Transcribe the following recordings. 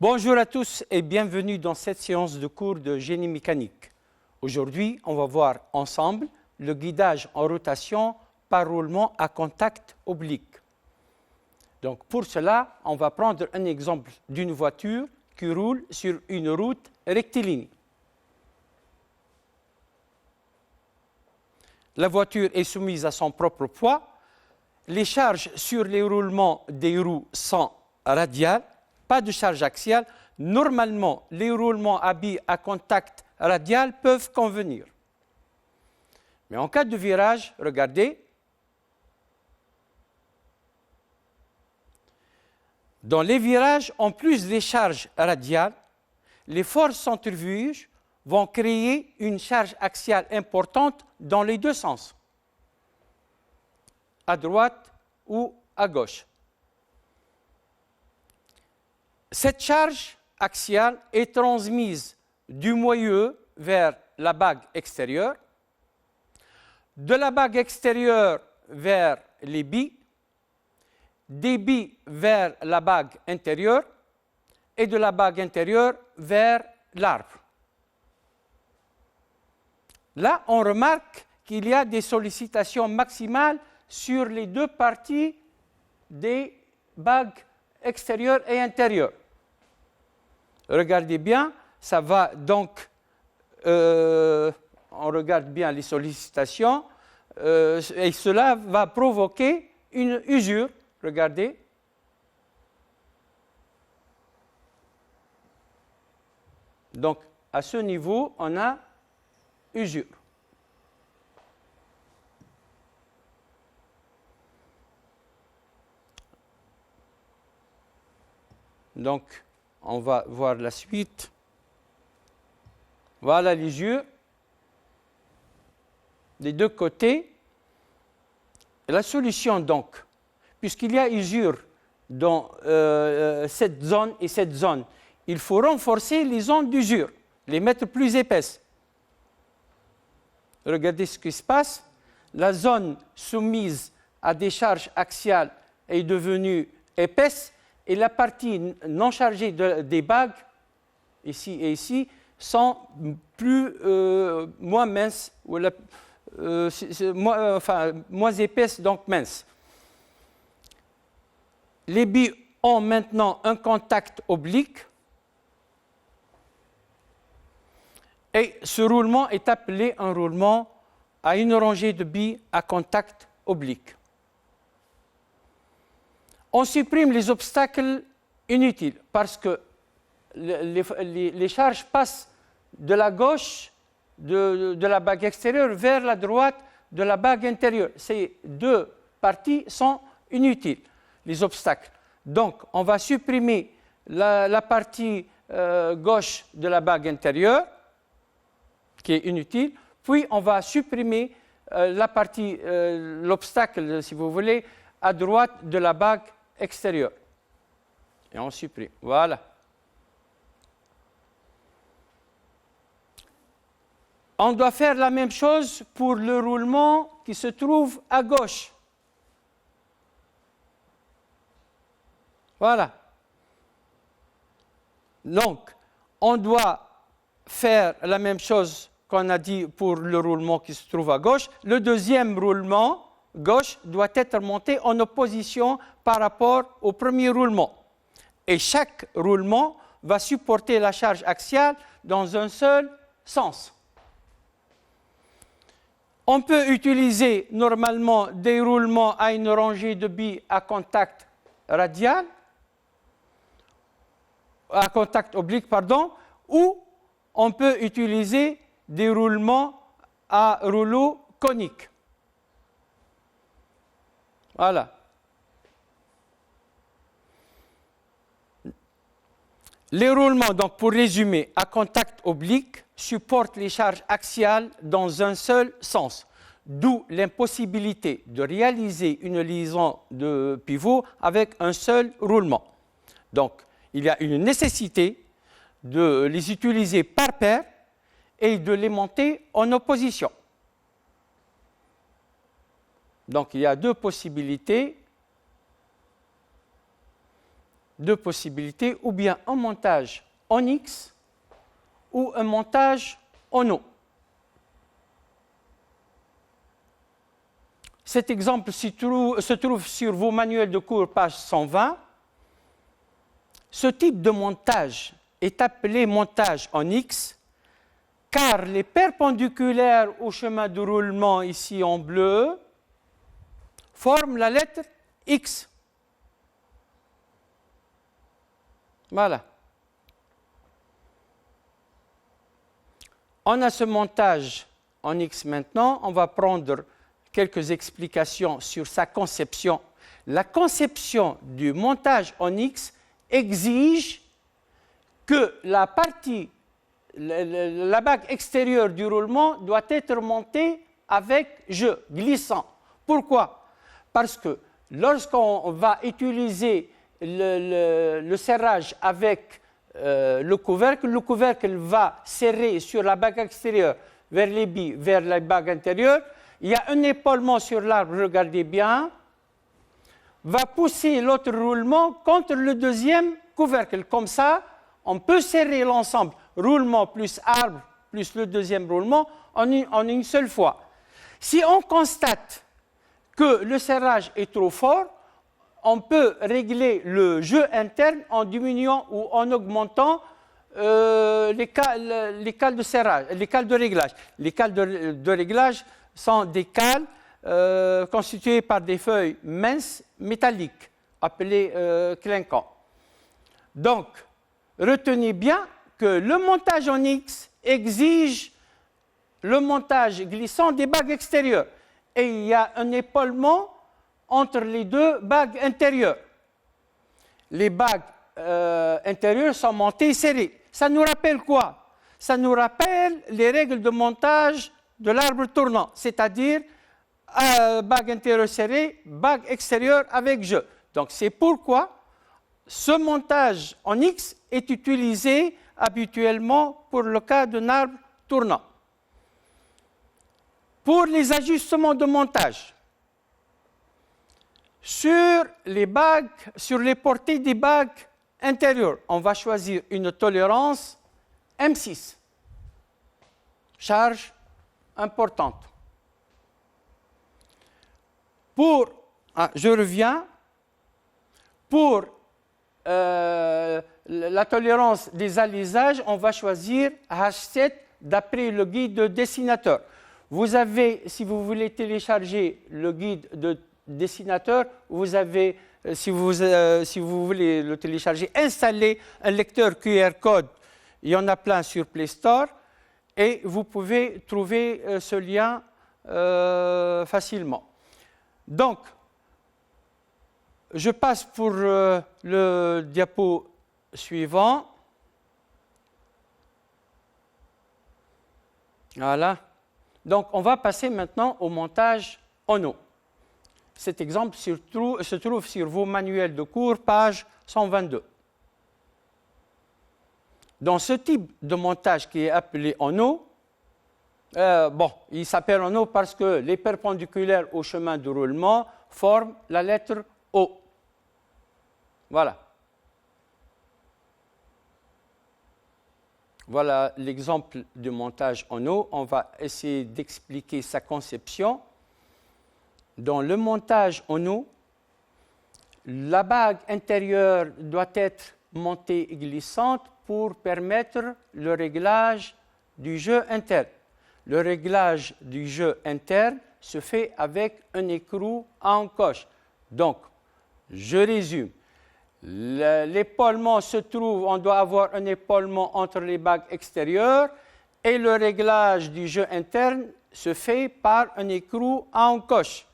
Bonjour à tous et bienvenue dans cette séance de cours de génie mécanique. Aujourd'hui, on va voir ensemble le guidage en rotation par roulement à contact oblique. Donc pour cela, on va prendre un exemple d'une voiture qui roule sur une route rectiligne. La voiture est soumise à son propre poids. Les charges sur les roulements des roues sont radiales. Pas de charge axiale. Normalement, les roulements à billes à contact radial peuvent convenir. Mais en cas de virage, regardez, dans les virages, en plus des charges radiales, les forces centrifuges vont créer une charge axiale importante dans les deux sens, à droite ou à gauche. Cette charge axiale est transmise du moyeu vers la bague extérieure, de la bague extérieure vers les billes, des billes vers la bague intérieure et de la bague intérieure vers l'arbre. Là, on remarque qu'il y a des sollicitations maximales sur les deux parties des bagues extérieure et intérieure. Regardez bien, ça va donc, on regarde bien les sollicitations, et cela va provoquer une usure. Regardez. Donc, à ce niveau, on a usure. Donc, on va voir la suite. Voilà l'usure des deux côtés. Et la solution, donc, puisqu'il y a usure dans cette zone et cette zone, il faut renforcer les zones d'usure, les mettre plus épaisses. Regardez ce qui se passe. La zone soumise à des charges axiales est devenue épaisse. Et la partie non chargée des bagues, ici et ici, sont moins minces, ou moins épaisses, donc minces. Les billes ont maintenant un contact oblique. Et ce roulement est appelé un roulement à une rangée de billes à contact oblique. On supprime les obstacles inutiles parce que les charges passent de la gauche de la bague extérieure vers la droite de la bague intérieure. Ces deux parties sont inutiles, les obstacles. Donc, on va supprimer la partie gauche de la bague intérieure, qui est inutile, puis on va supprimer l'obstacle, si vous voulez, à droite de la bague extérieure. Et on supprime. Voilà. On doit faire la même chose pour le roulement qui se trouve à gauche. Voilà. Donc, on doit faire la même chose qu'on a dit pour le roulement qui se trouve à gauche. Le deuxième roulement gauche doit être monté en opposition par rapport au premier roulement. Et chaque roulement va supporter la charge axiale dans un seul sens. On peut utiliser normalement des roulements à une rangée de billes à contact radial, à contact oblique, pardon, ou on peut utiliser des roulements à rouleau conique. Voilà. Les roulements, donc pour résumer, à contact oblique supportent les charges axiales dans un seul sens, d'où l'impossibilité de réaliser une liaison de pivot avec un seul roulement. Donc, il y a une nécessité de les utiliser par paire et de les monter en opposition. Donc, il y a deux possibilités. deux possibilités, ou bien un montage en X ou un montage en O. Cet exemple se trouve sur vos manuels de cours, page 120. Ce type de montage est appelé montage en X, car les perpendiculaires au chemin de roulement, ici en bleu, forment la lettre X. Voilà. On a ce montage en X maintenant. On va prendre quelques explications sur sa conception. La conception du montage en X exige que la partie, la bague extérieure du roulement doit être montée avec jeu, glissant. Pourquoi? Parce que lorsqu'on va utiliser le serrage avec le couvercle va serrer sur la bague extérieure vers les billes, vers la bague intérieure. Il y a un épaulement sur l'arbre, regardez bien, va pousser l'autre roulement contre le deuxième couvercle. Comme ça, on peut serrer l'ensemble, roulement plus arbre plus le deuxième roulement, en une seule fois. Si on constate que le serrage est trop fort, on peut régler le jeu interne en diminuant ou en augmentant les cales de serrage, les cales de réglage. Les cales de réglage sont des cales constituées par des feuilles minces métalliques, appelées clinquants. Donc, retenez bien que le montage en X exige le montage glissant des bagues extérieures. Et il y a un épaulement entre les deux bagues intérieures. Les bagues intérieures sont montées et serrées. Ça nous rappelle quoi? Ça nous rappelle les règles de montage de l'arbre tournant, c'est-à-dire bague intérieure serrée, bague extérieure avec jeu. Donc c'est pourquoi ce montage en X est utilisé habituellement pour le cas d'un arbre tournant. Pour les ajustements de montage, sur les bagues, sur les portées des bagues intérieures, on va choisir une tolérance M6. Charge importante. Je reviens. Pour la tolérance des alisages, on va choisir H7 d'après le guide de dessinateur. Vous avez, si vous voulez télécharger le guide de dessinateur, vous avez, si vous voulez le télécharger, installez un lecteur QR code. Il y en a plein sur Play Store et vous pouvez trouver ce lien facilement. Donc, je passe pour le diapo suivant. Voilà. Donc, on va passer maintenant au montage en eau. Cet exemple se trouve sur vos manuels de cours, page 122. Dans ce type de montage qui est appelé en eau, il s'appelle en eau parce que les perpendiculaires au chemin de roulement forment la lettre O. Voilà. Voilà l'exemple de montage en eau. On va essayer d'expliquer sa conception. Dans le montage en eau, la bague intérieure doit être montée et glissante pour permettre le réglage du jeu interne. Le réglage du jeu interne se fait avec un écrou à encoche. Donc, je résume. L'épaulement se trouve, on doit avoir un épaulement entre les bagues extérieures et le réglage du jeu interne se fait par un écrou à encoche.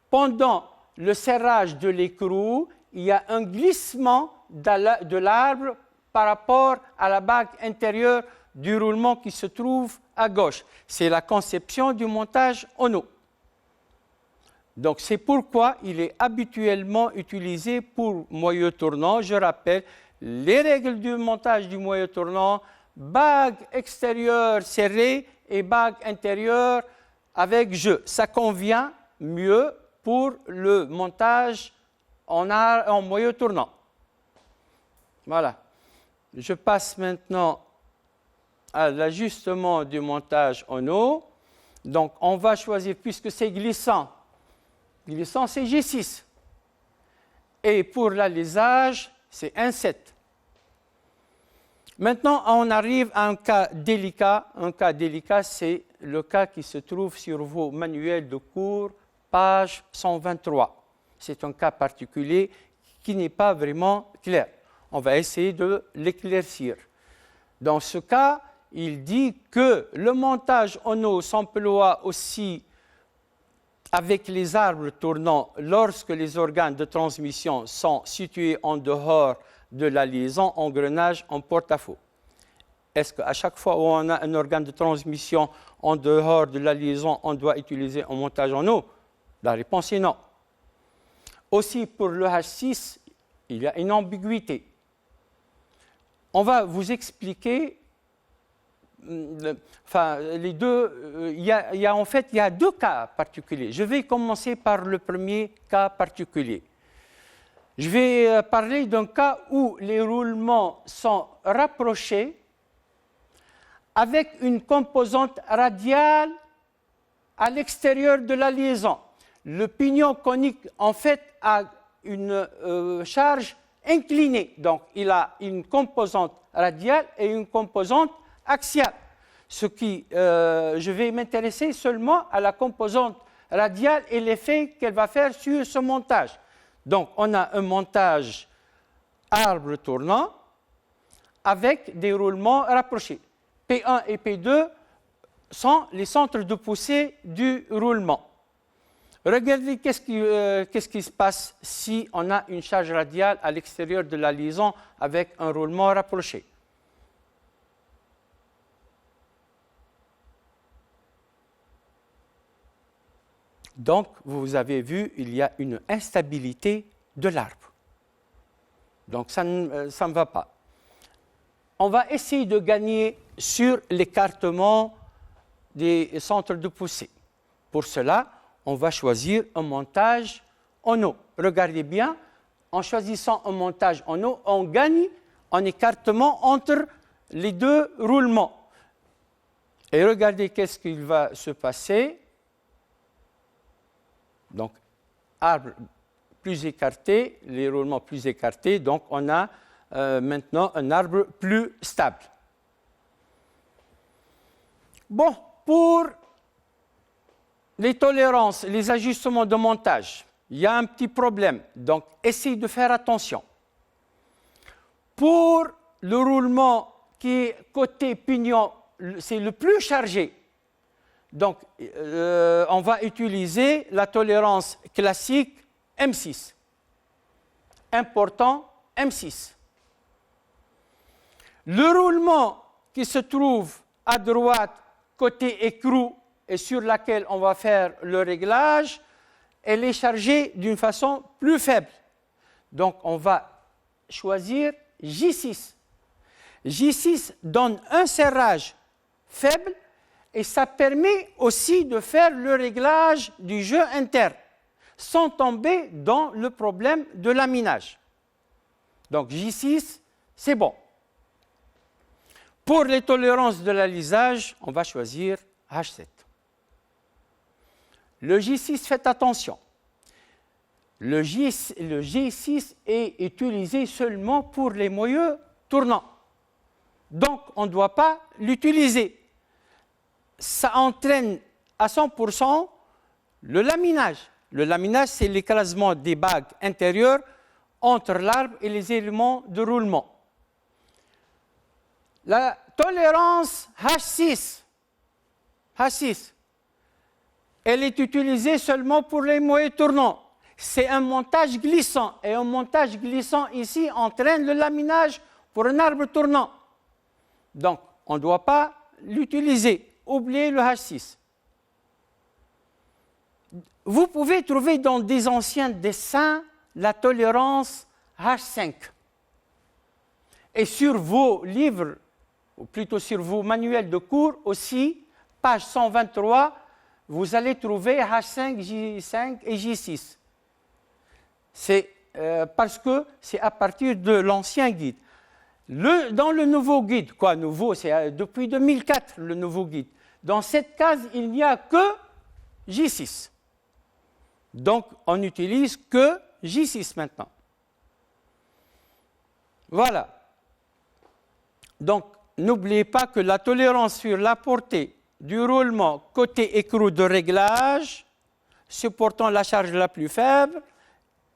Pendant le serrage de l'écrou, il y a un glissement de l'arbre par rapport à la bague intérieure du roulement qui se trouve à gauche. C'est la conception du montage en eau. Donc, c'est pourquoi il est habituellement utilisé pour moyeu tournant. Je rappelle les règles du montage du moyeu tournant, bague extérieure serrée et bague intérieure avec jeu. Ça convient mieux pour le montage en moyeu tournant. Voilà. Je passe maintenant à l'ajustement du montage en eau. Donc, on va choisir, puisque c'est glissant, glissant c'est G6. Et pour l'alisage, c'est 1,7. Maintenant, on arrive à un cas délicat. Un cas délicat, c'est le cas qui se trouve sur vos manuels de cours, page 123. C'est un cas particulier qui n'est pas vraiment clair. On va essayer de l'éclaircir. Dans ce cas, il dit que le montage en eau s'emploie aussi avec les arbres tournants lorsque les organes de transmission sont situés en dehors de la liaison engrenage en porte-à-faux. Est-ce qu'à chaque fois où on a un organe de transmission en dehors de la liaison, on doit utiliser un montage en eau? La réponse est non. Aussi, pour le H6, il y a une ambiguïté. On va vous expliquer, les deux, il y a deux cas particuliers. Je vais commencer par le premier cas particulier. Je vais parler d'un cas où les roulements sont rapprochés avec une composante radiale à l'extérieur de la liaison. Le pignon conique, en fait, a une charge inclinée. Donc, il a une composante radiale et une composante axiale. Je vais m'intéresser seulement à la composante radiale et l'effet qu'elle va faire sur ce montage. Donc, on a un montage arbre tournant avec des roulements rapprochés. P1 et P2 sont les centres de poussée du roulement. Regardez qu'est-ce qui se passe si on a une charge radiale à l'extérieur de la liaison avec un roulement rapproché. Donc, vous avez vu, il y a une instabilité de l'arbre. Donc, ça ne va pas. On va essayer de gagner sur l'écartement des centres de poussée. Pour cela, on va choisir un montage en eau. Regardez bien, en choisissant un montage en eau, on gagne en écartement entre les deux roulements. Et regardez qu'est-ce qu'il va se passer. Donc, arbre plus écarté, les roulements plus écartés, donc on a maintenant un arbre plus stable. Bon, pour les tolérances, les ajustements de montage, il y a un petit problème, donc essayez de faire attention. Pour le roulement qui est côté pignon, c'est le plus chargé. Donc, on va utiliser la tolérance classique M6. Important, M6. Le roulement qui se trouve à droite, côté écrou, et sur laquelle on va faire le réglage, elle est chargée d'une façon plus faible. Donc, on va choisir J6. J6 donne un serrage faible et ça permet aussi de faire le réglage du jeu interne sans tomber dans le problème de laminage. Donc, J6, c'est bon. Pour les tolérances de l'alisage, on va choisir H7. Le J6, faites attention. Le G6 est utilisé seulement pour les moyeux tournants. Donc, on ne doit pas l'utiliser. Ça entraîne à 100% le laminage. Le laminage, c'est l'écrasement des bagues intérieures entre l'arbre et les éléments de roulement. La tolérance H6, elle est utilisée seulement pour les moyeux tournants. C'est un montage glissant. Et un montage glissant ici entraîne le laminage pour un arbre tournant. Donc, on ne doit pas l'utiliser. Oubliez le H6. Vous pouvez trouver dans des anciens dessins la tolérance H5. Et sur vos livres, ou plutôt sur vos manuels de cours aussi, page 123, vous allez trouver H5, J5 et J6. C'est parce que c'est à partir de l'ancien guide. Dans le nouveau guide, quoi nouveau, c'est depuis 2004 le nouveau guide. Dans cette case, il n'y a que J6. Donc, on n'utilise que J6 maintenant. Voilà. Donc, n'oubliez pas que la tolérance sur la portée du roulement côté écrou de réglage, supportant la charge la plus faible,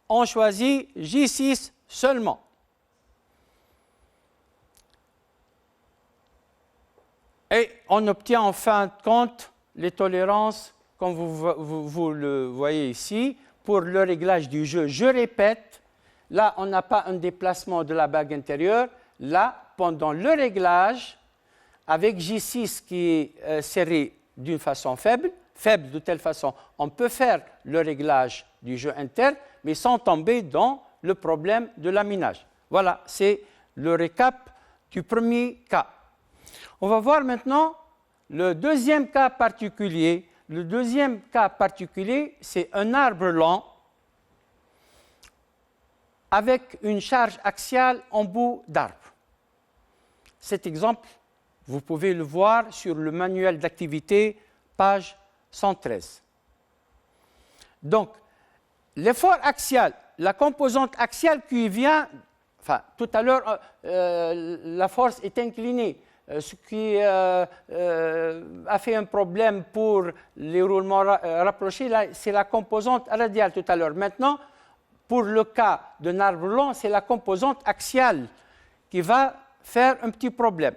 on choisit J6 seulement. Et on obtient en fin de compte les tolérances, comme vous le voyez ici, pour le réglage du jeu. Je répète, là, on n'a pas un déplacement de la bague intérieure. Là, pendant le réglage, avec J6 qui est serré d'une façon faible de telle façon, on peut faire le réglage du jeu interne, mais sans tomber dans le problème de laminage. Voilà, c'est le récap du premier cas. On va voir maintenant le deuxième cas particulier. Le deuxième cas particulier, c'est un arbre lent avec une charge axiale en bout d'arbre. Cet exemple, vous pouvez le voir sur le manuel d'activité, page 113. Donc, l'effort axial, la composante axiale qui vient, enfin, tout à l'heure, la force est inclinée. Ce qui a fait un problème pour les roulements rapprochés, c'est la composante radiale tout à l'heure. Maintenant, pour le cas d'un arbre long, c'est la composante axiale qui va faire un petit problème.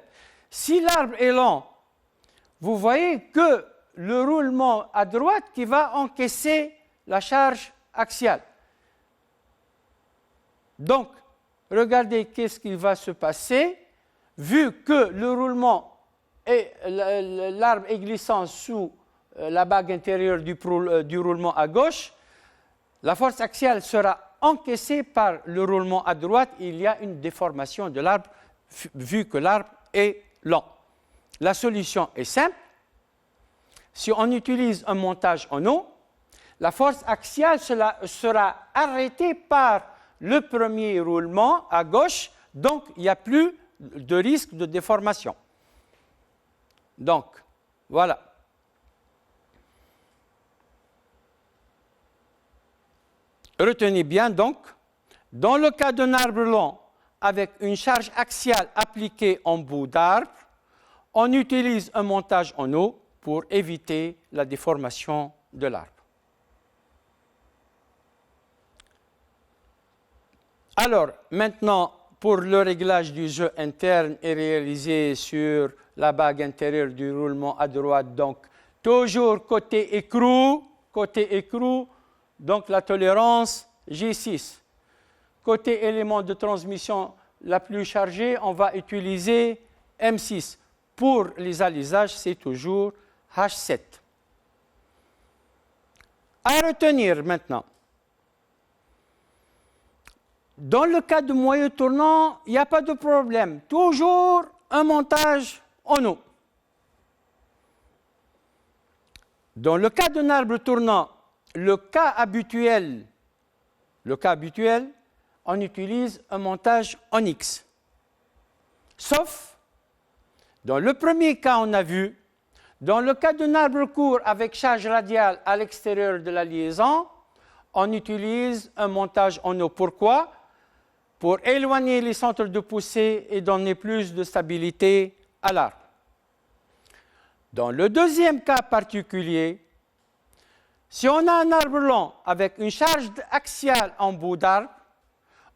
Si l'arbre est lent, vous voyez que le roulement à droite qui va encaisser la charge axiale. Donc, regardez qu'est-ce qui va se passer. Vu que le roulement et l'arbre est glissant sous la bague intérieure du roulement à gauche, la force axiale sera encaissée par le roulement à droite. Il y a une déformation de l'arbre vu que l'arbre est lent. La solution est simple. Si on utilise un montage en eau, la force axiale sera arrêtée par le premier roulement à gauche, donc il n'y a plus de risque de déformation. Donc, voilà. Retenez bien donc, dans le cas d'un arbre long avec une charge axiale appliquée en bout d'arbre, on utilise un montage en eau pour éviter la déformation de l'arbre. Alors, maintenant, pour le réglage du jeu interne est réalisé sur la bague intérieure du roulement à droite, donc toujours côté écrou, donc la tolérance J6. Côté élément de transmission la plus chargée, on va utiliser M6. Pour les alisages, c'est toujours H7. À retenir maintenant. Dans le cas de moyeu tournant, il n'y a pas de problème. Toujours un montage en eau. Dans le cas d'un arbre tournant, le cas habituel, on utilise un montage en X. Sauf, dans le premier cas, on a vu, dans le cas d'un arbre court avec charge radiale à l'extérieur de la liaison, on utilise un montage en eau. Pourquoi ? Pour éloigner les centres de poussée et donner plus de stabilité à l'arbre. Dans le deuxième cas particulier, si on a un arbre long avec une charge axiale en bout d'arbre,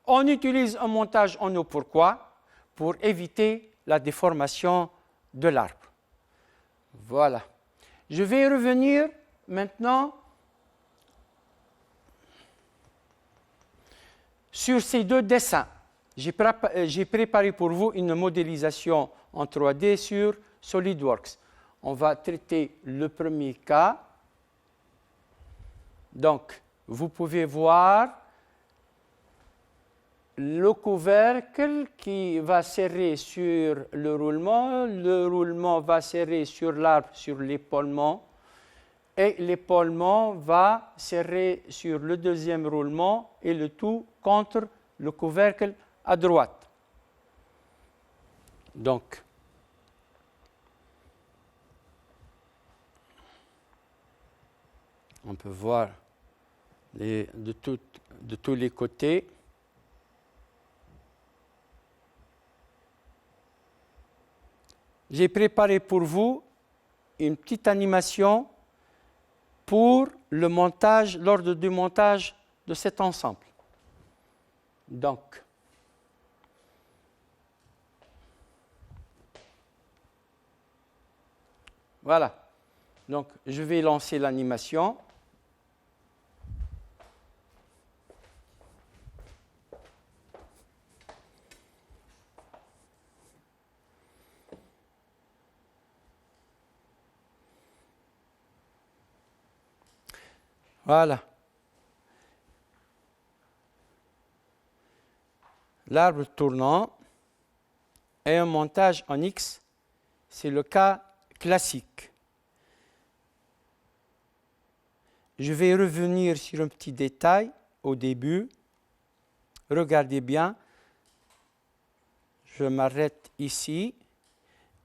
on utilise un montage en eau. Pourquoi ? Pour éviter la déformation de l'arbre. Voilà. Je vais revenir maintenant sur ces deux dessins. J'ai préparé pour vous une modélisation en 3D sur SolidWorks. On va traiter le premier cas. Donc, vous pouvez voir le couvercle qui va serrer sur le roulement va serrer sur l'arbre, sur l'épaulement, et l'épaulement va serrer sur le deuxième roulement et le tout contre le couvercle à droite. Donc, on peut voir de tous les côtés. J'ai préparé pour vous une petite animation pour le montage, l'ordre du montage de cet ensemble. Donc, voilà. Donc, je vais lancer l'animation. Voilà. L'arbre tournant et un montage en X, c'est le cas classique. Je vais revenir sur un petit détail au début. Regardez bien. Je m'arrête ici.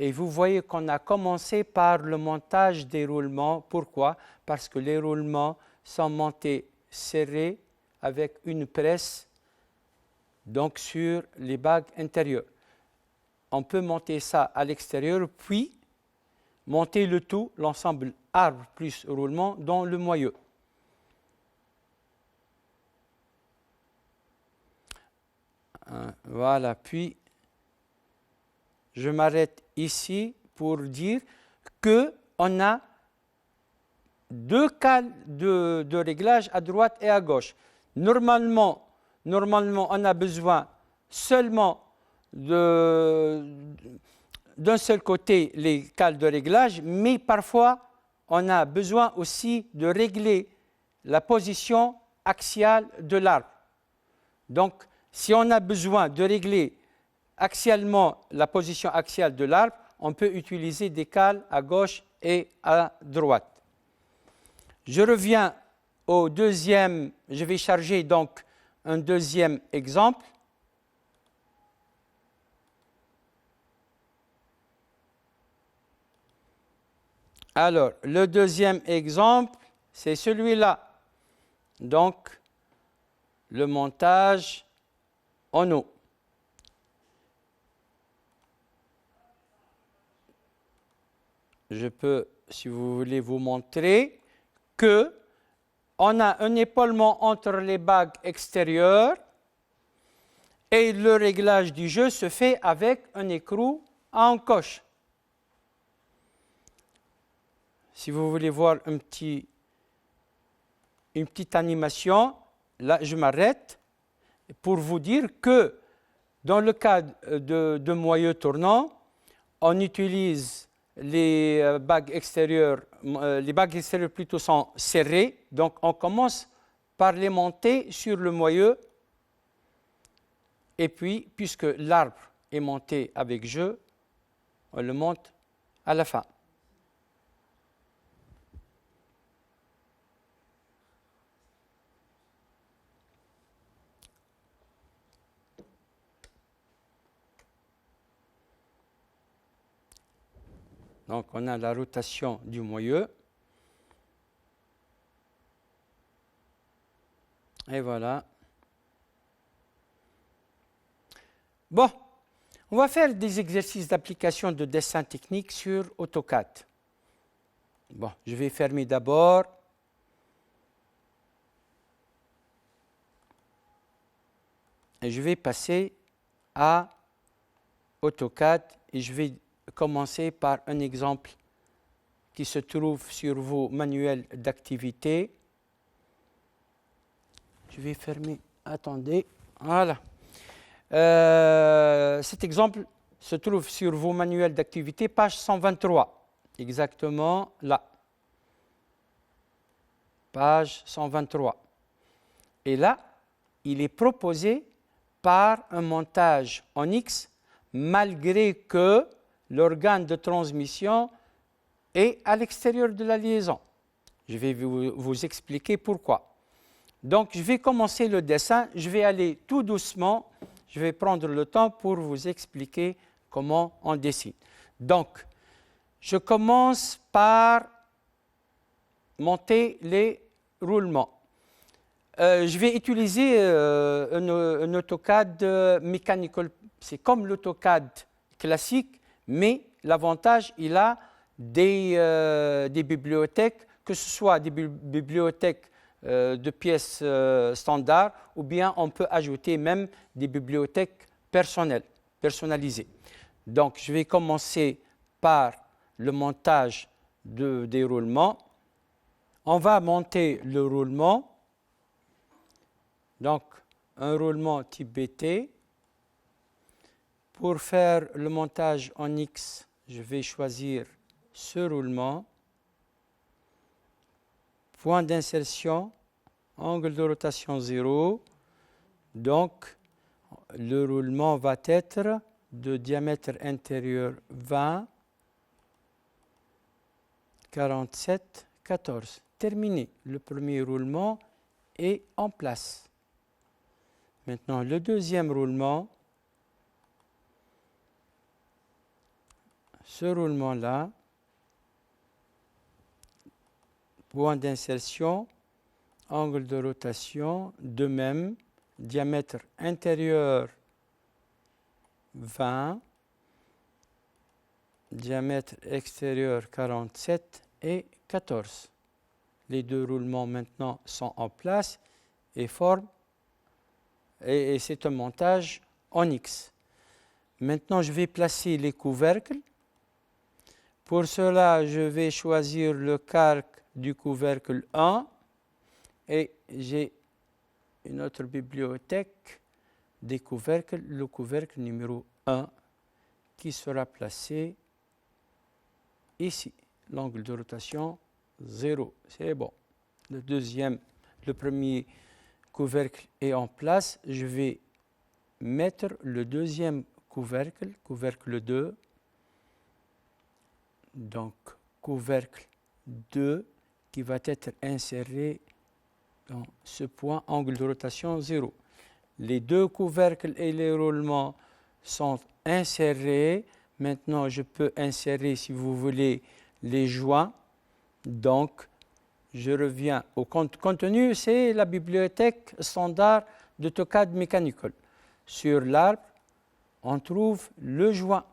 Et vous voyez qu'on a commencé par le montage des roulements. Pourquoi? Parce que les roulements sont montés serrés avec une presse donc sur les bagues intérieures. On peut monter ça à l'extérieur, puis monter le tout, l'ensemble arbre plus roulement, dans le moyeu. Voilà, puis je m'arrête ici pour dire qu'on a deux cas de réglage à droite et à gauche. Normalement, on a besoin seulement d'un seul côté les cales de réglage, mais parfois on a besoin aussi de régler la position axiale de l'arbre. Donc, si on a besoin de régler axialement la position axiale de l'arbre, on peut utiliser des cales à gauche et à droite. Je reviens au deuxième, je vais charger donc un deuxième exemple. Alors, le deuxième exemple, c'est celui-là. Donc, le montage en eau. Je peux, si vous voulez, vous montrer qu'on a un épaulement entre les bagues extérieures et le réglage du jeu se fait avec un écrou à encoche. Si vous voulez voir une petite animation, là je m'arrête pour vous dire que dans le cas de moyeu tournant, on utilise les bagues extérieures plutôt sont serrées, donc on commence par les monter sur le moyeu, et puis puisque l'arbre est monté avec jeu, on le monte à la fin. Donc, on a la rotation du moyeu. Et voilà. Bon, on va faire des exercices d'application de dessin technique sur AutoCAD. Bon, je vais fermer d'abord. Et je vais passer à AutoCAD et je vais commencer par un exemple qui se trouve sur vos manuels d'activité. Je vais fermer, attendez, voilà. Cet exemple se trouve sur vos manuels d'activité, page 123, exactement là. Page 123. Et là, il est proposé par un montage en X, malgré que l'organe de transmission est à l'extérieur de la liaison. Je vais vous expliquer pourquoi. Donc, je vais commencer le dessin. Je vais aller tout doucement. Je vais prendre le temps pour vous expliquer comment on dessine. Donc, je commence par monter les roulements. Je vais utiliser un AutoCAD Mechanical. C'est comme l'AutoCAD classique, mais l'avantage, il a des bibliothèques, que ce soit des bibliothèques de pièces standards, ou bien on peut ajouter même des bibliothèques personnalisées. Donc, je vais commencer par le montage des roulements. On va monter le roulement. Donc, un roulement type BT. Pour faire le montage en X, je vais choisir ce roulement. Point d'insertion, angle de rotation 0. Donc, le roulement va être de diamètre intérieur 20, 47, 14. Terminé. Le premier roulement est en place. Maintenant, le deuxième roulement, ce roulement-là, point d'insertion, angle de rotation, de même, diamètre intérieur 20, diamètre extérieur 47 et 14. Les deux roulements maintenant sont en place et forment, et c'est un montage en X. Maintenant, je vais placer les couvercles. Pour cela, je vais choisir le calque du couvercle 1 et j'ai une autre bibliothèque des couvercles, le couvercle numéro 1 qui sera placé ici. L'angle de rotation 0, c'est bon. Le premier couvercle est en place. Je vais mettre le deuxième couvercle, couvercle 2. Donc, couvercle 2 qui va être inséré dans ce point, angle de rotation 0. Les deux couvercles et les roulements sont insérés. Maintenant, je peux insérer, si vous voulez, les joints. Donc, je reviens au contenu, c'est la bibliothèque standard d'AutoCAD Mechanical. Sur l'arbre, on trouve le joint.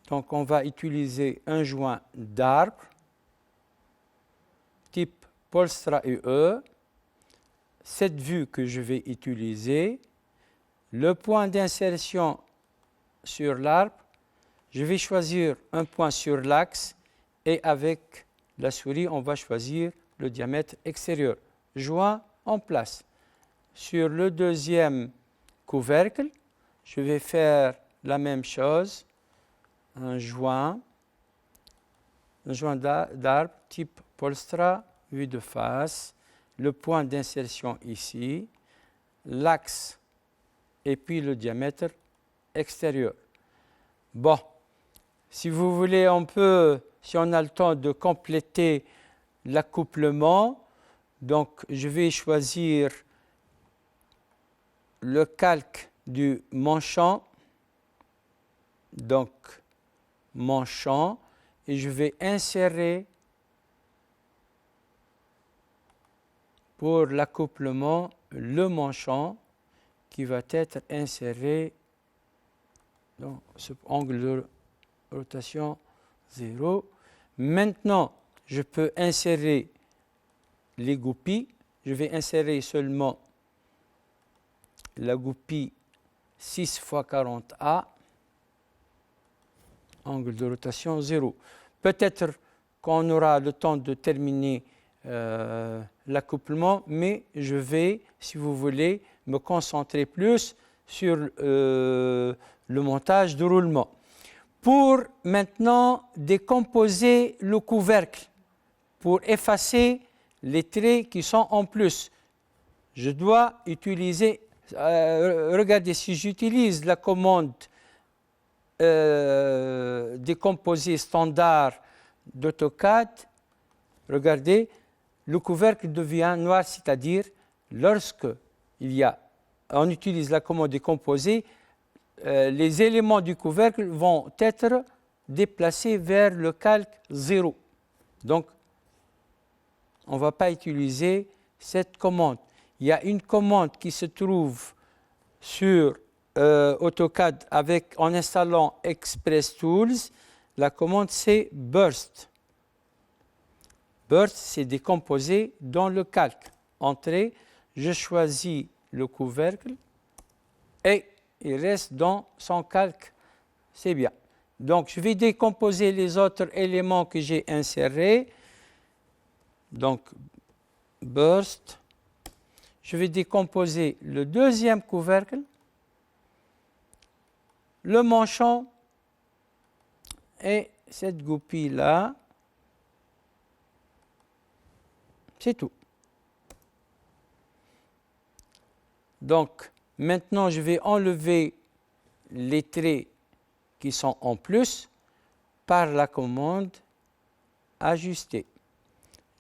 Donc, on va utiliser un joint d'arbre, type Polstra UE. Cette vue que je vais utiliser, le point d'insertion sur l'arbre, je vais choisir un point sur l'axe et avec la souris, on va choisir le diamètre extérieur. Joint en place. Sur le deuxième couvercle, je vais faire la même chose. Un joint d'arbre type Polstra, vue de face, le point d'insertion ici, l'axe et puis le diamètre extérieur. Bon, si vous voulez, on peut, si on a le temps, de compléter l'accouplement. Donc, je vais choisir le calque du manchon. Donc, manchon, et je vais insérer pour l'accouplement le manchon qui va être inséré dans ce angle de rotation 0. Maintenant, je peux insérer les goupilles. Je vais insérer seulement la goupille 6 x 40A. Angle de rotation 0. Peut-être qu'on aura le temps de terminer l'accouplement, mais je vais, si vous voulez, me concentrer plus sur le montage du roulement. Pour maintenant décomposer le couvercle, pour effacer les traits qui sont en plus, je dois utiliser, regardez, si j'utilise la commande décomposé standard d'AutoCAD, regardez, le couvercle devient noir, c'est-à-dire lorsque on utilise la commande décomposée, les éléments du couvercle vont être déplacés vers le calque 0. Donc, on ne va pas utiliser cette commande. Il y a une commande qui se trouve sur AutoCAD en installant Express Tools. La commande, c'est Burst. Burst, c'est décomposé dans le calque. Entrée, je choisis le couvercle et il reste dans son calque. C'est bien. Donc, je vais décomposer les autres éléments que j'ai insérés. Donc, Burst. Je vais décomposer le deuxième couvercle, le manchon et cette goupille-là. C'est tout. Donc, maintenant, je vais enlever les traits qui sont en plus par la commande Ajuster.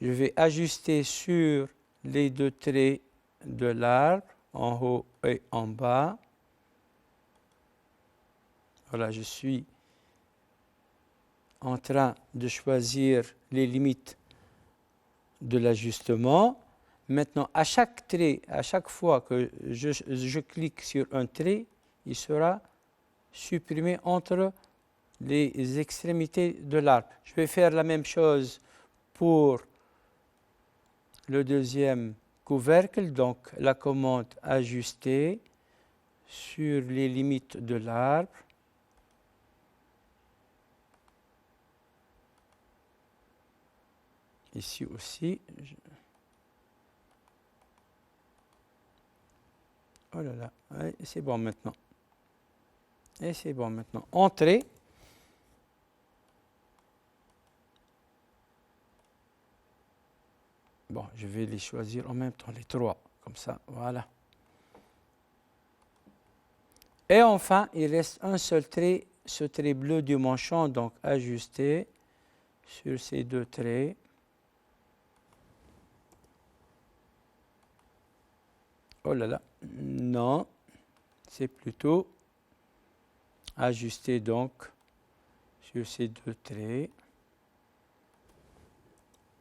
Je vais ajuster sur les deux traits de l'arbre, en haut et en bas. Voilà, je suis en train de choisir les limites de l'ajustement. Maintenant, à chaque trait, à chaque fois que je clique sur un trait, il sera supprimé entre les extrémités de l'arbre. Je vais faire la même chose pour le deuxième couvercle, donc la commande Ajuster sur les limites de l'arbre. Ici aussi. Oh là là, ouais, c'est bon maintenant. Et c'est bon maintenant. Entrée. Bon, je vais les choisir en même temps, les trois, comme ça, voilà. Et enfin, il reste un seul trait, ce trait bleu du manchon, donc ajusté sur ces deux traits. Oh là là, non, c'est plutôt ajusté donc sur ces deux traits.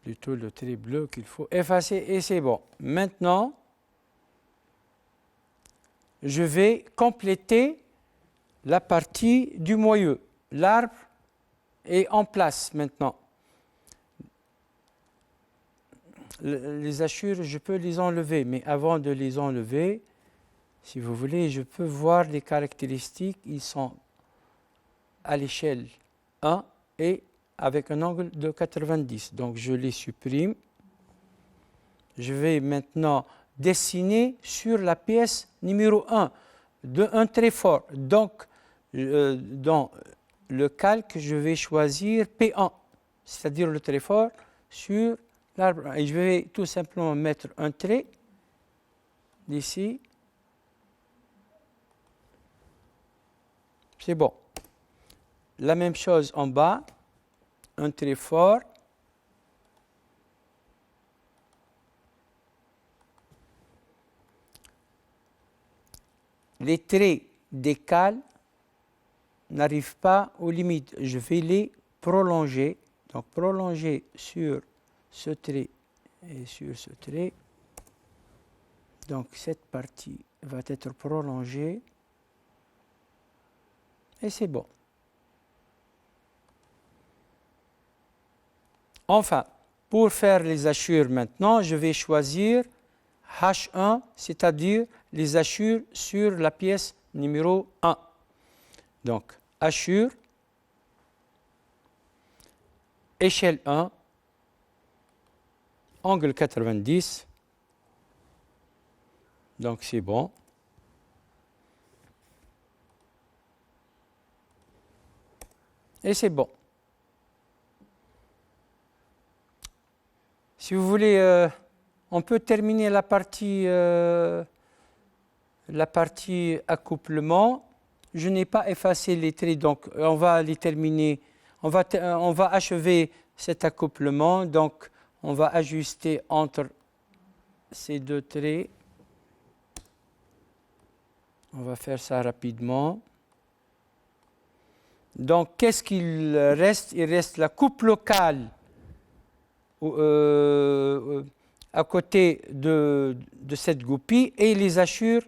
Plutôt le trait bleu qu'il faut effacer et c'est bon. Maintenant, je vais compléter la partie du moyeu. L'arbre est en place maintenant. Les hachures, je peux les enlever, mais avant de les enlever, si vous voulez, je peux voir les caractéristiques. Ils sont à l'échelle 1 et avec un angle de 90. Donc, je les supprime. Je vais maintenant dessiner sur la pièce numéro 1 un trait fort. Donc, dans le calque, je vais choisir P1, c'est-à-dire le trait fort sur l'arbre. Et je vais tout simplement mettre un trait d'ici. C'est bon. La même chose en bas. Un trait fort. Les traits d'écale n'arrivent pas aux limites. Je vais les prolonger. Donc, prolonger sur ce trait et sur ce trait. Donc, cette partie va être prolongée. Et c'est bon. Enfin, pour faire les hachures maintenant, je vais choisir H1, c'est-à-dire les hachures sur la pièce numéro 1. Donc, hachure, échelle 1, angle 90. Donc, c'est bon. Et c'est bon. Si vous voulez, on peut terminer la partie accouplement. Je n'ai pas effacé les traits, donc on va les terminer. On va achever cet accouplement. Donc, on va ajuster entre ces deux traits. On va faire ça rapidement. Donc, qu'est-ce qu'il reste? Il reste la coupe locale à côté de cette goupille et les hachures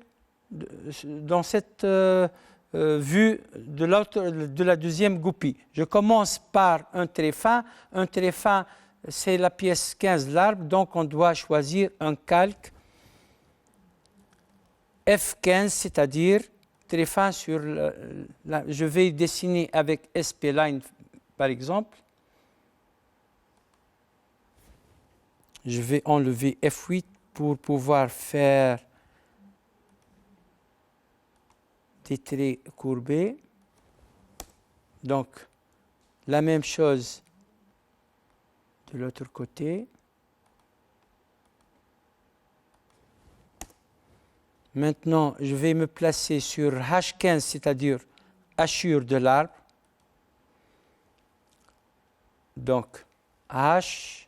dans cette vue de la deuxième goupille. Je commence par un trait fin. Un trait fin, c'est la pièce 15 de l'arbre, donc on doit choisir un calque F15, c'est-à-dire trait fin sur je vais dessiner avec SP-Line par exemple. Je vais enlever F8 pour pouvoir faire des traits courbés. Donc, la même chose de l'autre côté. Maintenant, je vais me placer sur H15, c'est-à-dire hachure de l'arbre. Donc, H,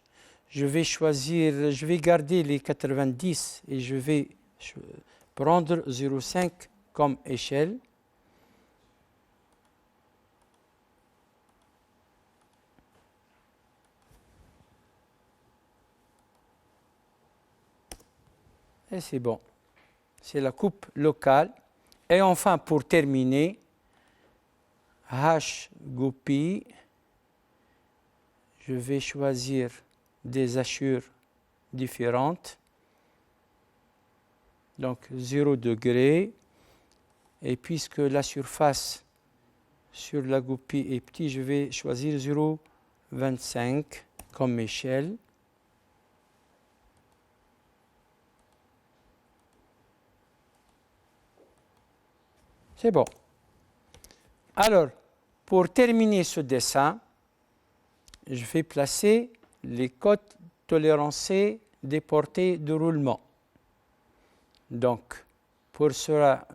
je vais choisir, je vais garder les 90 et je vais prendre 0,5 comme échelle. Et c'est bon. C'est la coupe locale. Et enfin, pour terminer, H goupille, je vais choisir des hachures différentes. Donc 0 degré. Et puisque la surface sur la goupille est petite, je vais choisir 0,25 comme échelle. C'est bon. Alors, pour terminer ce dessin, je vais placer les cotes tolérancées des portées de roulement. Donc, pour cela,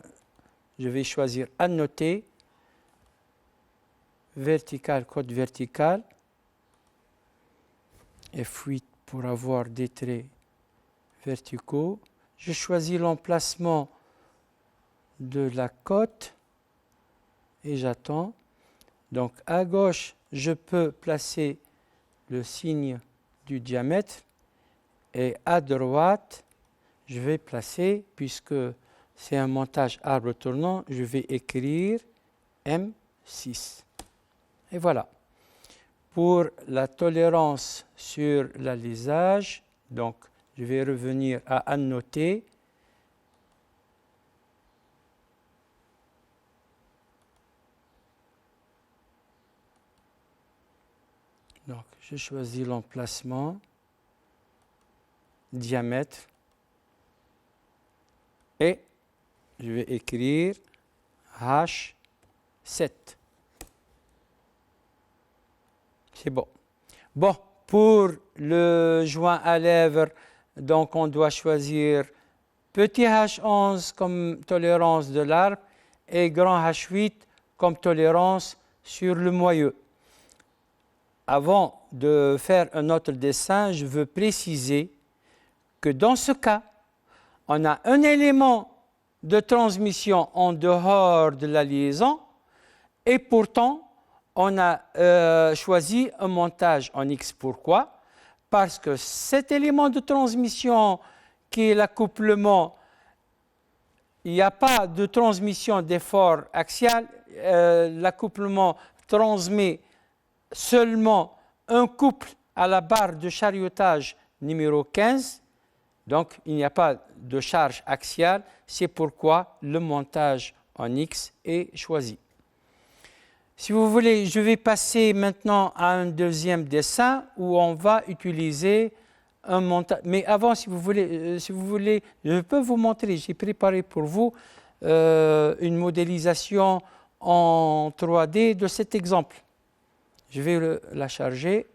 je vais choisir annoter, vertical, cote verticale, F8 pour avoir des traits verticaux. Je choisis l'emplacement de la cote et j'attends. Donc à gauche, je peux placer le signe du diamètre et à droite, je vais placer, puisque c'est un montage arbre tournant, je vais écrire M6. Et voilà. Pour la tolérance sur l'alisage, donc je vais revenir à annoter. Donc, je choisis l'emplacement, diamètre, et je vais écrire H7. C'est bon. Bon, pour le joint à lèvres, donc on doit choisir petit H11 comme tolérance de l'arbre et grand H8 comme tolérance sur le moyeu. Avant de faire un autre dessin, je veux préciser que dans ce cas, on a un élément de transmission en dehors de la liaison et pourtant, on a choisi un montage en X. Pourquoi? Parce que cet élément de transmission qui est l'accouplement, il n'y a pas de transmission d'effort axial. L'accouplement transmet seulement un couple à la barre de chariotage numéro 15. Donc, il n'y a pas de charge axiale. C'est pourquoi le montage en X est choisi. Si vous voulez, je vais passer maintenant à un deuxième dessin où on va utiliser un montage. Mais avant, si vous voulez, je peux vous montrer. J'ai préparé pour vous une modélisation en 3D de cet exemple. Je vais la charger.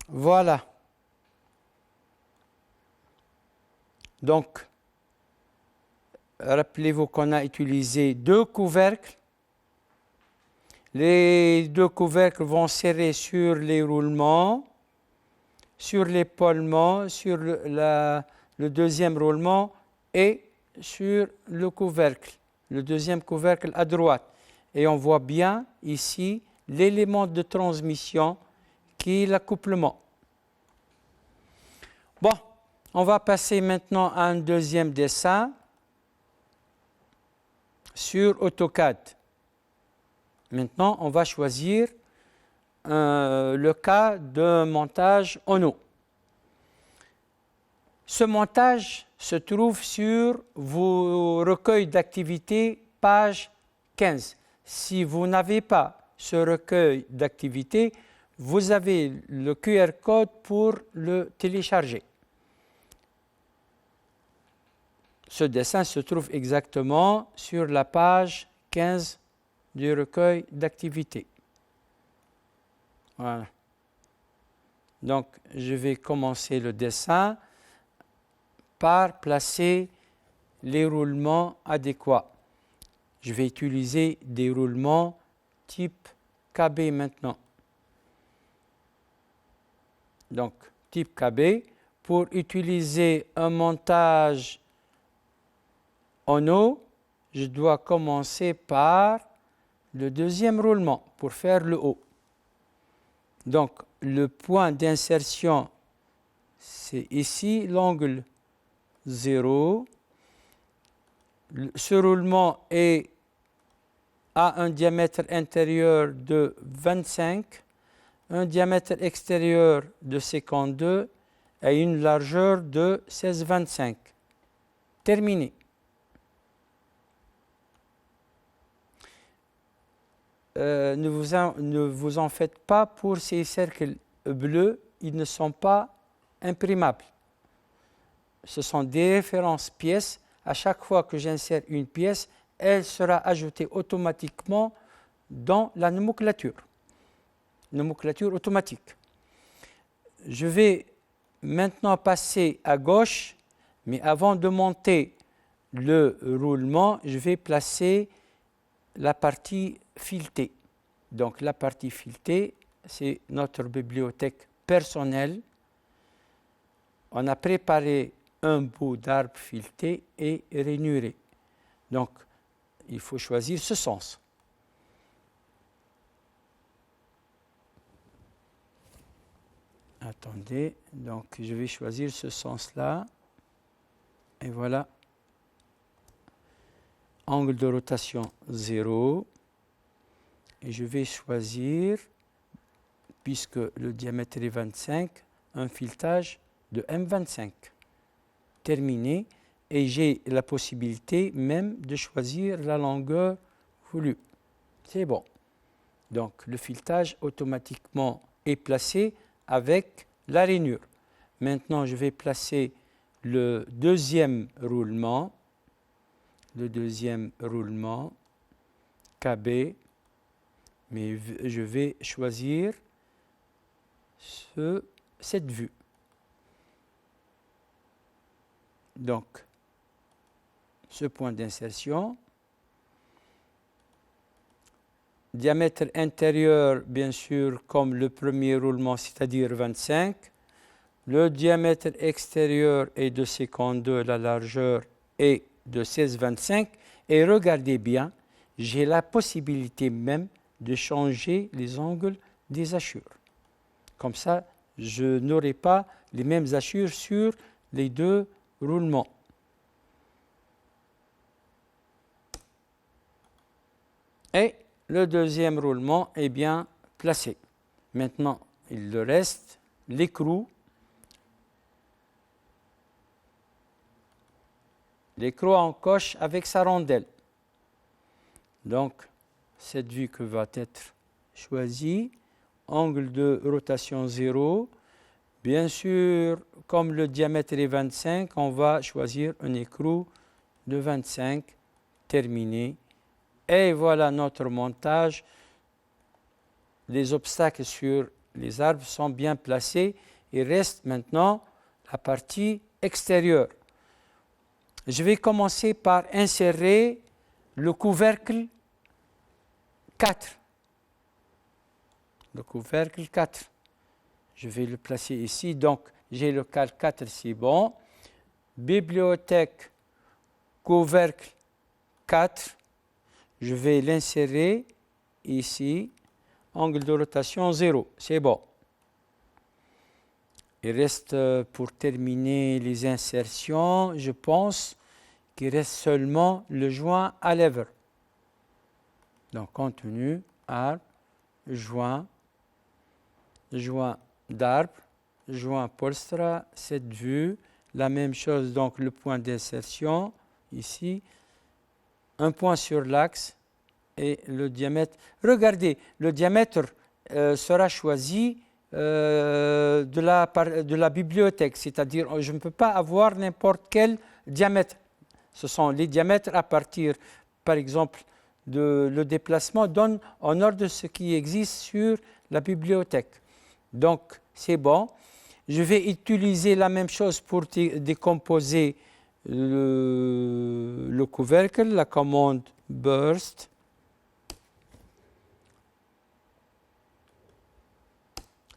Voilà. Donc, rappelez-vous qu'on a utilisé 2 couvercles. Les 2 couvercles vont serrer sur les roulements. sur l'épaulement, sur le deuxième roulement et sur le couvercle, le deuxième couvercle à droite. Et on voit bien ici l'élément de transmission qui est l'accouplement. Bon, on va passer maintenant à un deuxième dessin sur AutoCAD. Maintenant, on va choisir le cas de montage en eau. Ce montage se trouve sur vos recueils d'activités, page 15. Si vous n'avez pas ce recueil d'activités, vous avez le QR code pour le télécharger. Ce dessin se trouve exactement sur la page 15 du recueil d'activités. Voilà. Donc, je vais commencer le dessin par placer les roulements adéquats. Je vais utiliser des roulements type KB maintenant. Donc, type KB, pour utiliser un montage en eau, je dois commencer par le deuxième roulement pour faire le haut. Donc, le point d'insertion, c'est ici, l'angle 0. Ce roulement a un diamètre intérieur de 25, un diamètre extérieur de 52 et une largeur de 16,25. Terminé. Ne vous en faites pas pour ces cercles bleus, ils ne sont pas imprimables. Ce sont des références pièces. À chaque fois que j'insère une pièce, elle sera ajoutée automatiquement dans la nomenclature automatique. Je vais maintenant passer à gauche, mais avant de monter le roulement, je vais placer la partie filetée. Donc la partie filetée, c'est notre bibliothèque personnelle. On a préparé un bout d'arbre fileté et rainuré. Donc, il faut choisir ce sens. Attendez, donc je vais choisir ce sens-là. Et voilà. Angle de rotation 0. Et je vais choisir, puisque le diamètre est 25, un filetage de M25. Terminé. Et j'ai la possibilité même de choisir la longueur voulue. C'est bon. Donc, le filetage automatiquement est placé avec la rainure. Maintenant, je vais placer le deuxième roulement. Le deuxième roulement KB. Mais je vais choisir cette vue. Donc, ce point d'insertion. Diamètre intérieur, bien sûr, comme le premier roulement, c'est-à-dire 25. Le diamètre extérieur est de 52, la largeur est de 16,25. Et regardez bien, j'ai la possibilité même de changer les angles des hachures. Comme ça, je n'aurai pas les mêmes hachures sur les deux roulements. Et le deuxième roulement est bien placé. Maintenant, il le reste, l'écrou. L'écrou en coche avec sa rondelle. Donc, cette vue que va être choisie, angle de rotation 0. Bien sûr, comme le diamètre est 25, on va choisir un écrou de 25, terminé. Et voilà notre montage. Les obstacles sur les arbres sont bien placés. Il reste maintenant la partie extérieure. Je vais commencer par insérer le couvercle 4. Le couvercle 4. Je vais le placer ici. Donc, j'ai le calque 4, c'est bon. Bibliothèque, couvercle 4. Je vais l'insérer ici. Angle de rotation 0. C'est bon. Il reste, pour terminer les insertions, je pense qu'il reste seulement le joint à lèvres. Donc, contenu, arbre, joint d'arbre, joint polstra, cette vue. La même chose, donc le point d'insertion, ici. Un point sur l'axe et le diamètre. Regardez, le diamètre sera choisi de la bibliothèque, c'est-à-dire je ne peux pas avoir n'importe quel diamètre. Ce sont les diamètres à partir, par exemple, de le déplacement donne en ordre de ce qui existe sur la bibliothèque. Donc, c'est bon. Je vais utiliser la même chose pour décomposer le couvercle, la commande burst.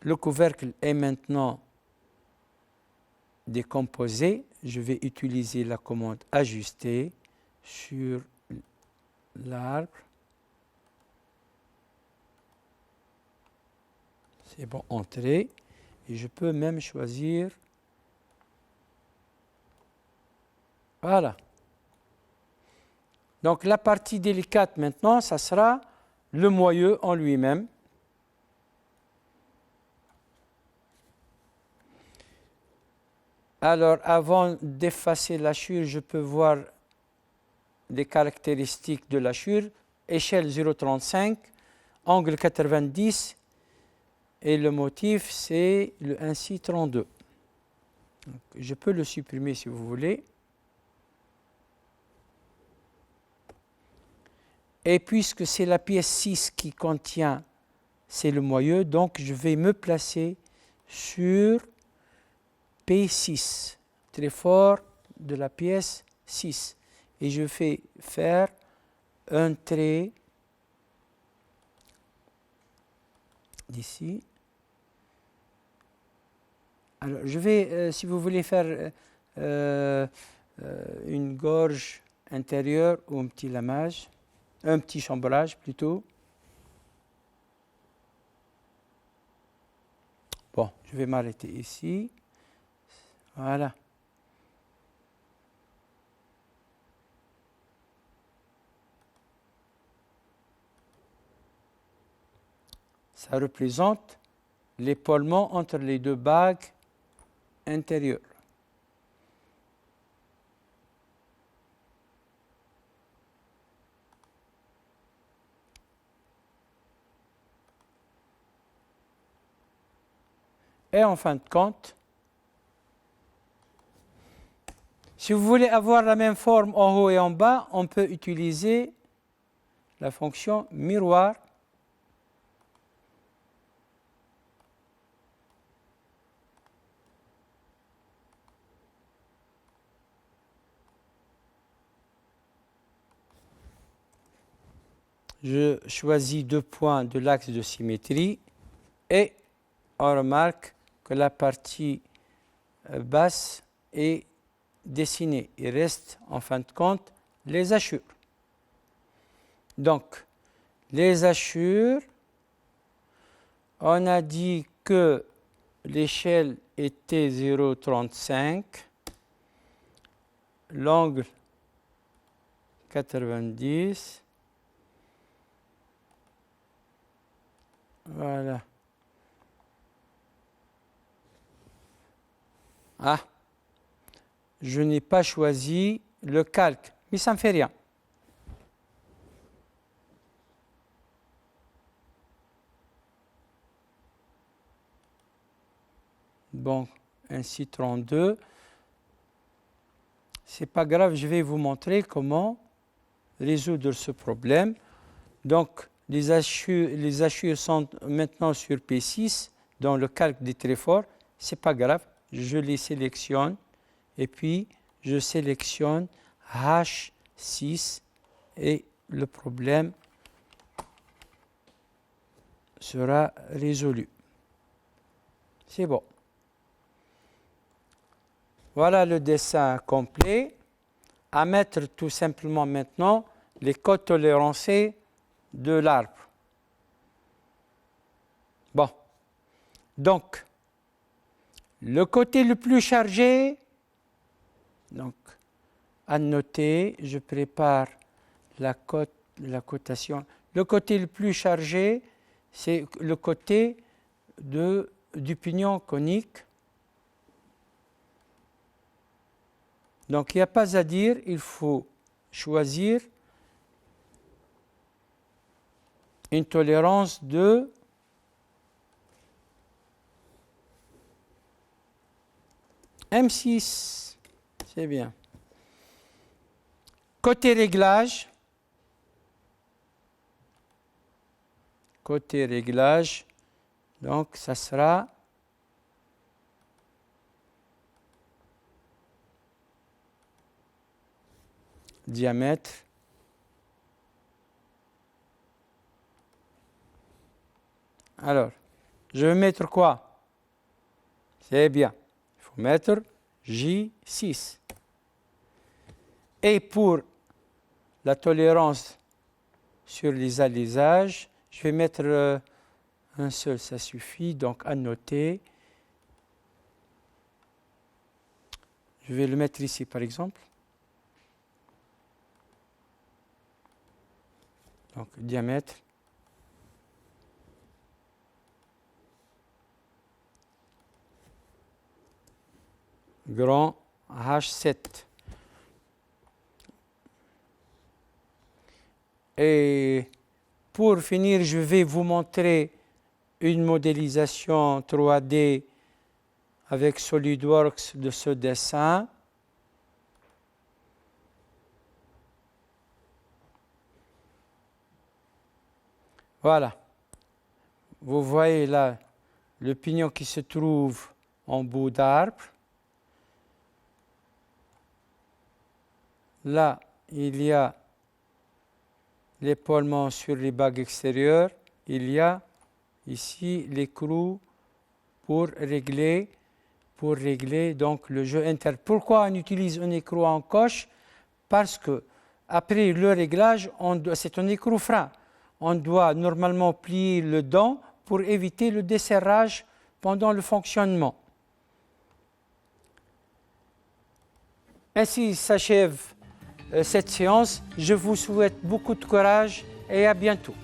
Le couvercle est maintenant décomposé. Je vais utiliser la commande ajuster sur l'arbre. C'est bon, entrée. Et je peux même choisir. Voilà. Donc la partie délicate maintenant, ça sera le moyeu en lui-même. Alors, avant d'effacer l'hachure, je peux voir les caractéristiques de l'hachure. Échelle 0,35, angle 90, et le motif, c'est le 1,632. Donc, je peux le supprimer si vous voulez. Et puisque c'est la pièce 6 qui contient, c'est le moyeu, donc je vais me placer sur P6, treffort de la pièce 6. Et je vais faire un trait d'ici. Alors, je vais, si vous voulez faire une gorge intérieure ou un petit lamage, un petit chambrage plutôt. Bon, je vais m'arrêter ici. Voilà. Ça représente l'épaulement entre les deux bagues intérieures. Et en fin de compte, si vous voulez avoir la même forme en haut et en bas, on peut utiliser la fonction miroir. Je choisis 2 points de l'axe de symétrie et on remarque que la partie basse est dessinée. Il reste en fin de compte les hachures. Donc, les hachures, on a dit que l'échelle était 0,35, l'angle 90. Voilà. Ah, je n'ai pas choisi le calque, mais ça ne fait rien. Bon, ainsi 32. C'est pas grave, je vais vous montrer comment résoudre ce problème. Donc, les hachures sont maintenant sur P6, dans le calque des tréforts. C'est pas grave, je les sélectionne et puis je sélectionne H6 et le problème sera résolu. C'est bon. Voilà le dessin complet. À mettre tout simplement maintenant les codes tolérancés de l'arbre. Bon. Donc, le côté le plus chargé, donc, à noter, je prépare la cotation. Le côté le plus chargé, c'est le côté du pignon conique. Donc, il n'y a pas à dire, il faut choisir une tolérance de M6. C'est bien. Côté réglage, donc ça sera diamètre alors je vais mettre quoi? C'est bien, il faut mettre J6 et pour la tolérance sur les alisages je vais mettre un seul, ça suffit, donc à noter. Je vais le mettre ici par exemple. Donc diamètre. Grand H7. Et pour finir, je vais vous montrer une modélisation 3D avec SolidWorks de ce dessin. Voilà. Vous voyez là le pignon qui se trouve en bout d'arbre. Là, il y a l'épaulement sur les bagues extérieures. Il y a ici l'écrou pour régler donc le jeu interne. Pourquoi on utilise un écrou en coche? Parce que après le réglage, c'est un écrou frein. On doit normalement plier le dent pour éviter le desserrage pendant le fonctionnement. Ainsi s'achève cette séance. Je vous souhaite beaucoup de courage et à bientôt.